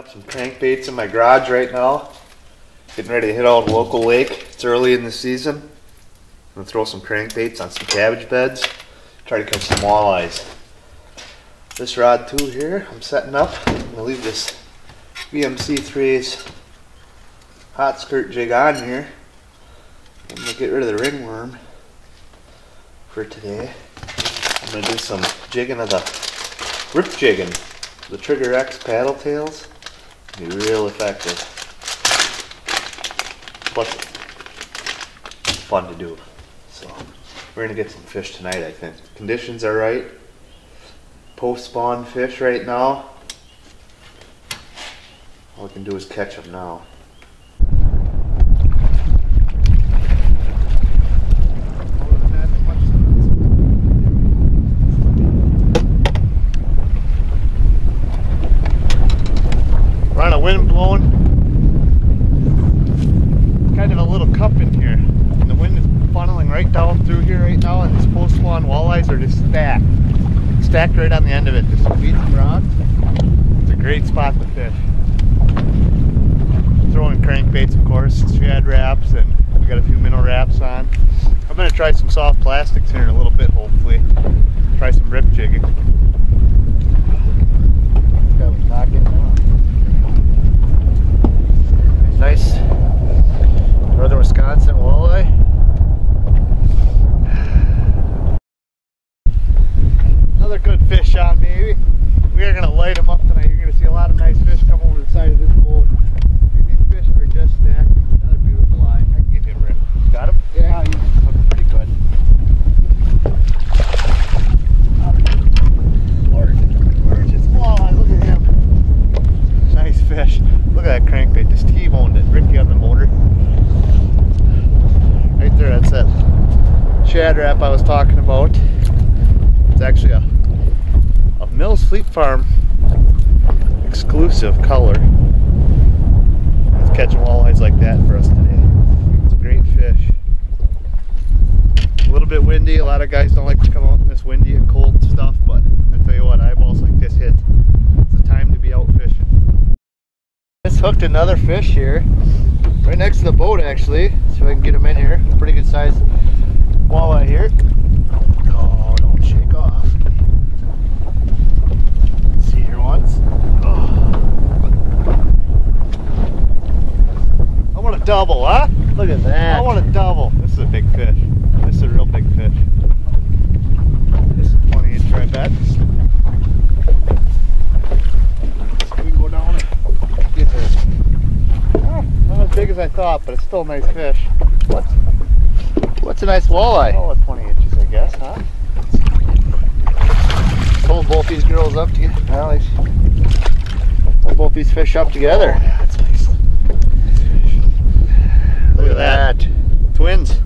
Up some crankbaits in my garage right now. Getting ready to hit out a local lake. It's early in the season. I'm gonna throw some crankbaits on some cabbage beds. Try to catch some walleyes. This rod too here, I'm setting up. I'm gonna leave this VMC 3's hot skirt jig on here. I'm gonna get rid of the ringworm for today. I'm gonna do some jigging of the rip jigging. The Trigger X paddle tails. Be real effective. Plus, it's fun to do. So, we're gonna get some fish tonight, I think. Conditions are right. Post-spawn fish right now. All we can do is catch them now. We're on a wind blowing, kind of a little cup in here, and the wind is funneling right down through here right now, and these post-spawn walleyes are just stacked right on the end of it. Just some weeds and rocks. It's a great spot to fish. Throwing crankbaits, of course, shad wraps, and we got a few minnow wraps on. I'm going to try some soft plastics here in a little bit, hopefully. Try some rip jigging. This guy was knocking on. Nice northern Wisconsin walleye. Another good fish on, baby. We are going to light them up tonight. You're going to see a lot of nice fish come over the side of this boat. These fish are just stacked. Another beautiful eye. I can give him a rip. Got him? Yeah, he's looking pretty good. Gorgeous walleye. Look at him. Nice fish. Look at that crankbait, just T-boned it. Ricky on the motor. Right there, that's that shad wrap I was talking about. It's actually a Mills Fleet Farm exclusive color. It's catching walleyes like that for us today. It's a great fish. A little bit windy. A lot of guys don't like to come out in this windy and cold stuff, but I tell you what, eyeballs like this hit. It's the time to be out fishing. Just hooked another fish here, right next to the boat actually. See if I can get him in here. Pretty good sized walleye here. Oh, don't shake off. Let's see here once. Oh. I want a double, huh? Look at that. I want a double. This is a big fish. This is a real big fish. This is a 20-inch, I bet. We can go down and get there. Oh, not as big as I thought, but it's still a nice fish. What's a nice walleye? Oh, 20 inches, I guess, huh? Hold both these girls up together. Well, hold both these fish up together. Oh, yeah, that's nice. Look at that. Twins.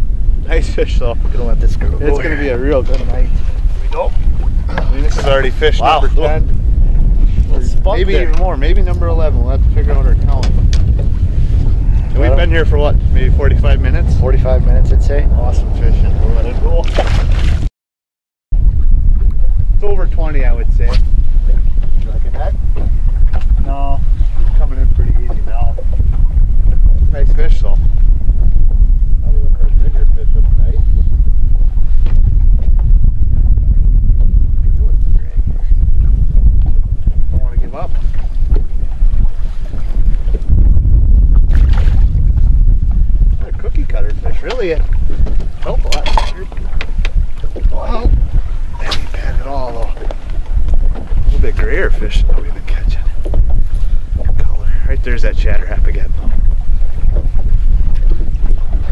Nice fish, though. Gonna let this girl go. It's gonna be a real good night. Here we go. I mean, this is already fish number 10. Maybe even more, maybe number 11. We'll have to figure out our count. And we've been here for what, maybe 45 minutes? 45 minutes, I'd say. Awesome fishing. We'll let it go. It's over 20, I would say. You liking that? No, it's coming in pretty easy now. Nice fish, though. Probably one of our bigger fish of the night. Up. A cookie cutter fish, really. It felt a lot better. Well, that ain't bad at all, though. A little bit grayer fish that we've been catching. Good color. Right there's that shad wrap again, though.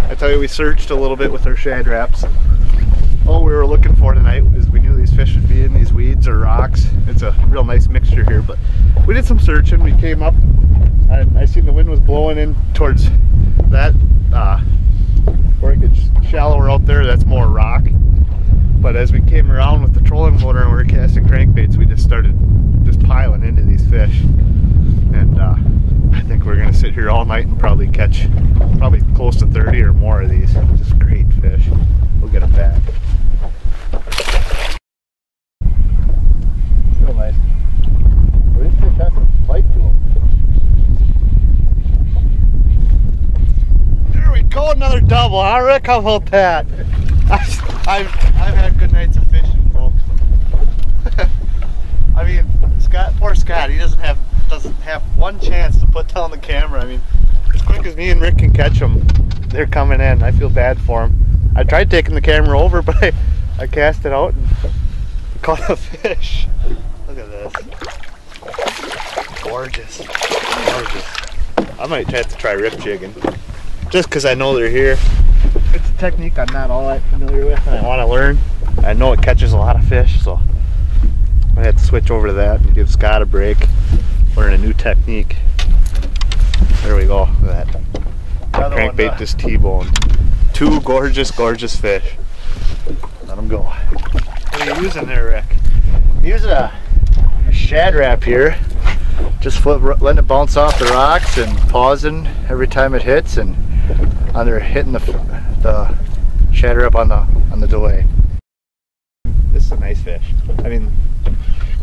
I tell you, we searched a little bit with our shad wraps. All we were looking for tonight was we knew these fish would be in these weeds or rocks. It's a real nice mixture here, but we did some searching. We came up and I seen the wind was blowing in towards that where it gets shallower out there. That's more rock. But as we came around with the trolling motor and we were casting crankbaits, we just started piling into these fish. And I think we're gonna sit here all night and probably catch close to 30 or more of these. Just great fish. We'll get them back. Real nice. Well, these fish have some bite to them. another double, huh, Rick? How about that? I've had good nights of fishing, folks. I mean, Scott, poor Scott, he doesn't have one chance to put down the camera. I mean, as quick as me and Rick can catch them, they're coming in. I feel bad for him. I tried taking the camera over, but I cast it out and caught a fish. Look at this. Gorgeous. Gorgeous. I might have to try rip jigging, just because I know they're here. It's a technique I'm not all that familiar with and I want to learn. I know it catches a lot of fish, so I had to switch over to that and give Scott a break, learn a new technique. There we go, look at that. Crankbait just T-boned. Two gorgeous, gorgeous fish. Let them go. What are you using there, Rick? I'm using a shad wrap here. Just letting it bounce off the rocks and pausing every time it hits, and either hitting the shad wrap on the delay. This is a nice fish. I mean,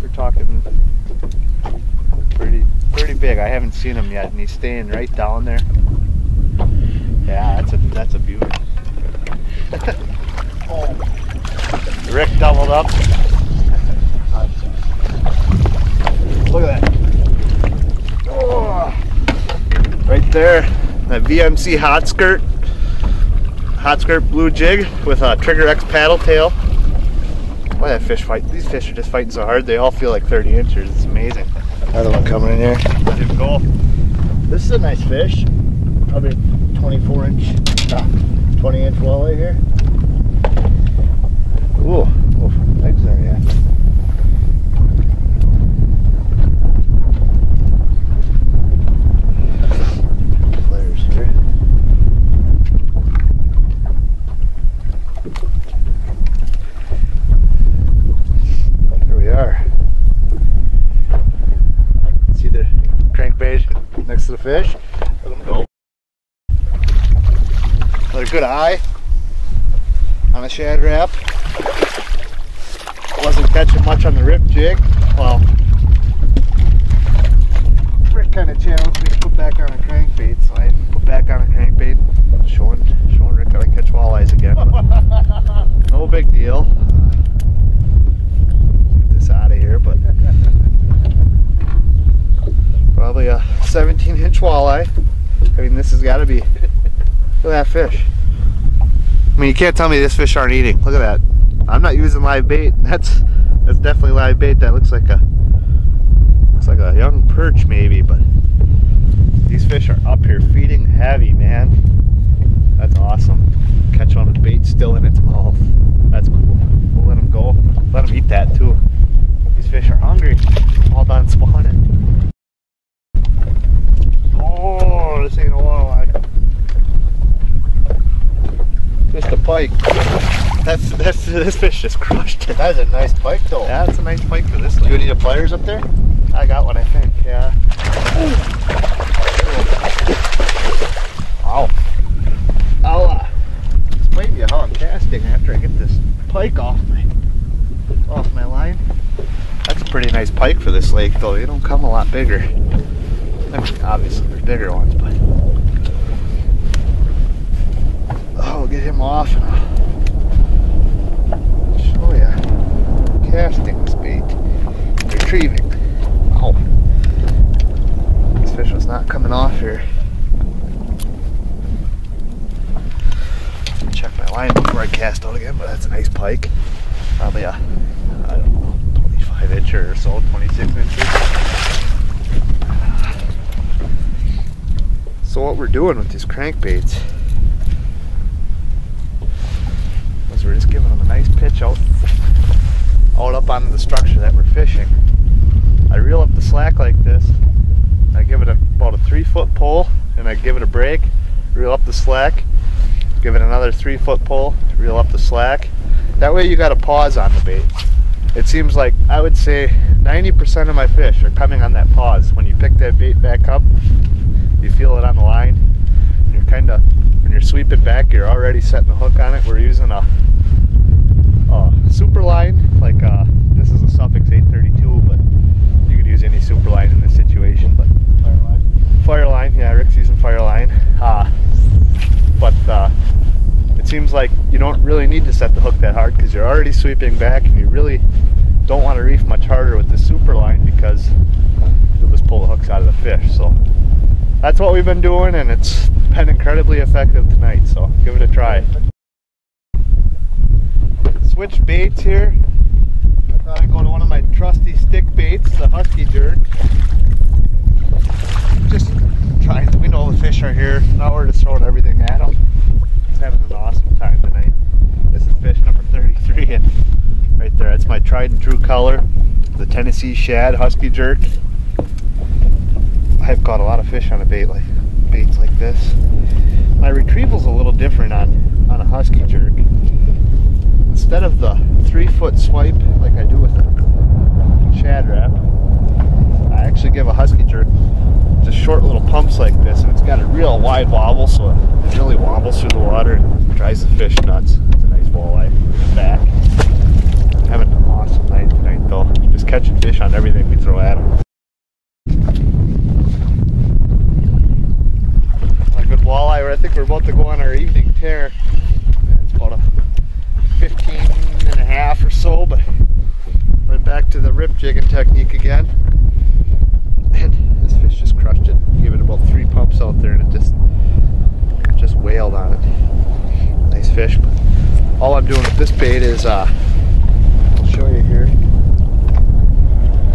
we're talking pretty big. I haven't seen him yet, and he's staying right down there. Yeah, that's a beauty. Oh. Rick doubled up. Look at that. Oh. Right there, that VMC hot skirt blue jig with a Trigger X paddle tail. Boy, that fish fight. These fish are just fighting so hard. They all feel like 30 inches. It's amazing. Another one coming in here. Let him go. This is a nice fish. Probably 20 inch walleye here. Ooh, legs there, yeah. Players here. Here we are. See the crankbait next to the fish? Let them go. Another good eye on a shad wrap. Wasn't catching much on the rip jig. Well, Rick kind of challenged me to put back on a crankbait, so I put back on a crankbait, showing Rick how to catch walleyes again. No big deal. Get this out of here, but probably a 17-inch walleye. I mean, this has got to be. Look at that fish. I mean, you can't tell me this fish aren't eating. Look at that. I'm not using live bait. That's definitely live bait. That looks like a young perch maybe, but these fish are up here feeding heavy, man. That's awesome. Catch one with bait still in its mouth. That's cool. We'll let them go. Let them eat that too. These fish are hungry. All done spawning. Oh, this ain't a walleye. Just a pike. This fish just crushed it. That's a nice pike though. Yeah, that's a nice pike for this lake. Do you need the pliers up there? I got one, I think. Yeah. Wow. I'll explain to you how I'm casting after I get this pike off my line. That's a pretty nice pike for this lake though. They don't come a lot bigger. I mean, obviously there's bigger ones, but we'll get him off and I'll show you casting this bait, retrieving. Oh, this fish was not coming off here. Check my line before I cast out again, but that's a nice pike. Probably a, I don't know, 25 incher or so, 26 inches. So what we're doing with these crankbaits, we're just giving them a nice pitch out up onto the structure that we're fishing. I reel up the slack like this. I give it about a 3-foot pull and I give it a break, reel up the slack, give it another 3-foot pull, reel up the slack. That way you got a pause on the bait. It seems like, I would say 90% of my fish are coming on that pause. When you pick that bait back up, you feel it on the line, and you're kind of, when you're sweeping back, you're already setting the hook on it. We're using a super line, like this is a Suffix 832, but you could use any super line in this situation. But Fire line, yeah, Rick's using fire line. But seems like you don't really need to set the hook that hard because you're already sweeping back, and you really don't want to reef much harder with the super line because you'll just pull the hooks out of the fish. So that's what we've been doing, and it's been incredibly effective tonight, so give it a try. Switch baits here. I thought I'd go to one of my trusty stick baits, the Husky Jerk. Just trying, we know the fish are here, now we're just throwing everything at them. Just having an awesome time tonight. This is fish number 33, and right there, that's my tried and true color, the Tennessee Shad Husky Jerk. I've caught a lot of fish on a baits like this. My retrieval's a little different on a Husky Jerk. Instead of the 3-foot swipe like I do with a Shad Rap, I actually give a Husky Jerk just short little pumps like this, and it's got a real wide wobble, so it really wobbles through the water and drives the fish nuts. It's a nice walleye back. Having an awesome night tonight though, just catching fish on everything we throw at them. A good walleye. I think we're about to go on our evening tear. It's about a 15 and a half or so, but went back to the rip jigging technique again, and this fish just crushed it. Gave it about 3 pumps out there, and it just wailed on it. Nice fish. But all I'm doing with this bait is I'll show you here.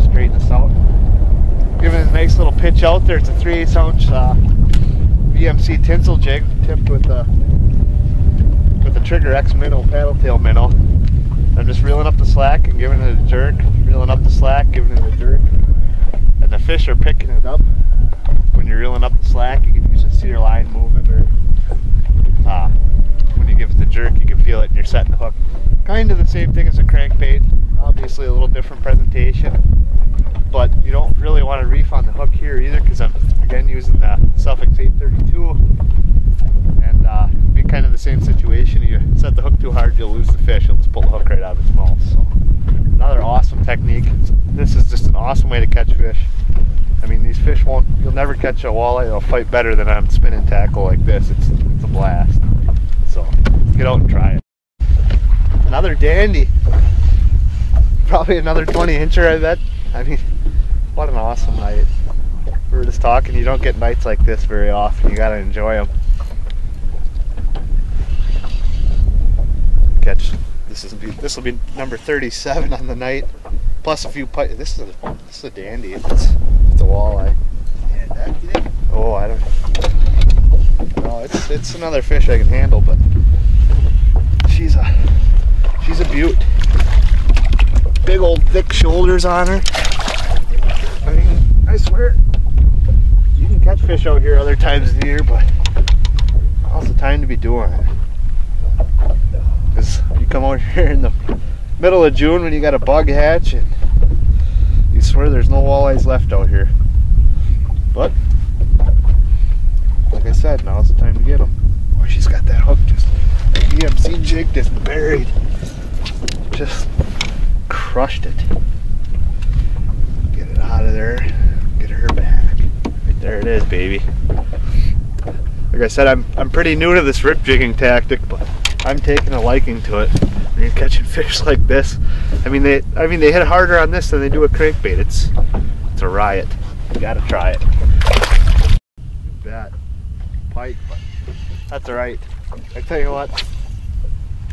Straighten this out. Giving it a nice little pitch out there. It's a 3/8 ounce VMC tinsel jig tipped with a Trigger X minnow, paddle tail minnow. I'm just reeling up the slack and giving it a jerk, reeling up the slack, giving it a jerk, and the fish are picking it up. When you're reeling up the slack, you can usually see your line moving, or when you give it the jerk, you can feel it and you're setting the hook. Kind of the same thing as a crankbait, obviously a little different presentation, but you don't really want to reef on the hook here either, because I'm again using the Suffix 832, and be kind of the same situation. You set the hook too hard, you'll lose the fish. You'll just pull the hook right out of its mouth. So another awesome technique. This is just an awesome way to catch fish. I mean, these fish you'll never catch a walleye that'll fight better than on spinning tackle like this. It's a blast. So get out and try it. Another dandy. Probably another 20-incher, I bet. I mean, what an awesome night. We were just talking, you don't get nights like this very often. You gotta enjoy them. Catch. This will be number 37 on the night, plus a few pike. This is a dandy. It's a walleye. Yeah, that did it. Oh, I don't. No, it's another fish I can handle, but she's a beaut. Big old thick shoulders on her. I mean, I swear, you can catch fish out here other times of the year, but now's the time to be doing it. Because you come out here in the middle of June when you got a bug hatch, and you swear there's no walleyes left out here. But like I said, now's the time to get them. Boy, she's got that hook, just that VMC jig just buried. Just crushed it. Get it out of there. Get her back. Right there it is, baby. Like I said, I'm pretty new to this rip jigging tactic, but I'm taking a liking to it. When you're catching fish like this, I mean they hit harder on this than they do a crankbait. It's a riot. You gotta try it. You bet. Pike, but that's alright. I tell you what,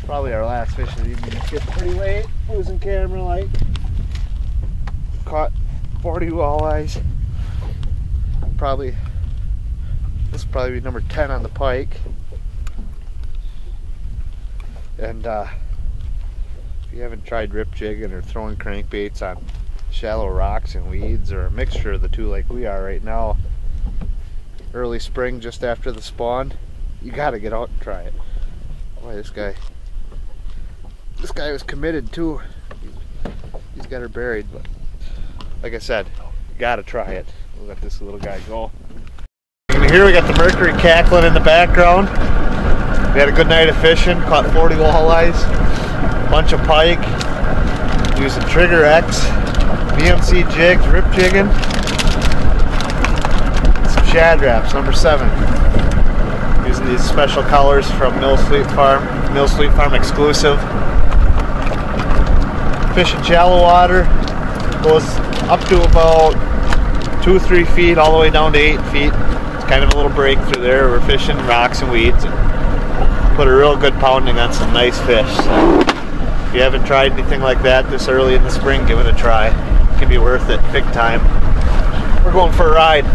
probably our last fish of the evening. It's getting pretty late. Losing camera light. Caught 40 walleyes. This will probably be number 10 on the pike. And if you haven't tried rip jigging or throwing crankbaits on shallow rocks and weeds, or a mixture of the two like we are right now, early spring just after the spawn, you gotta get out and try it. Boy, this guy was committed too. He's got her buried, but like I said, you gotta try it. We'll let this little guy go. And here we got the Mercury cackling in the background. We had a good night of fishing, caught 40 walleyes, bunch of pike, using Trigger X, VMC jigs, rip jigging, some Shad Raps, number 7. using these special colors from Mill Sweet Farm exclusive. Fishing shallow water, goes up to about 2 or 3 feet, all the way down to 8 feet. It's kind of a little break through there. We're fishing rocks and weeds and put a real good pounding on some nice fish. So if you haven't tried anything like that this early in the spring, give it a try. It can be worth it, big time. We're going for a ride.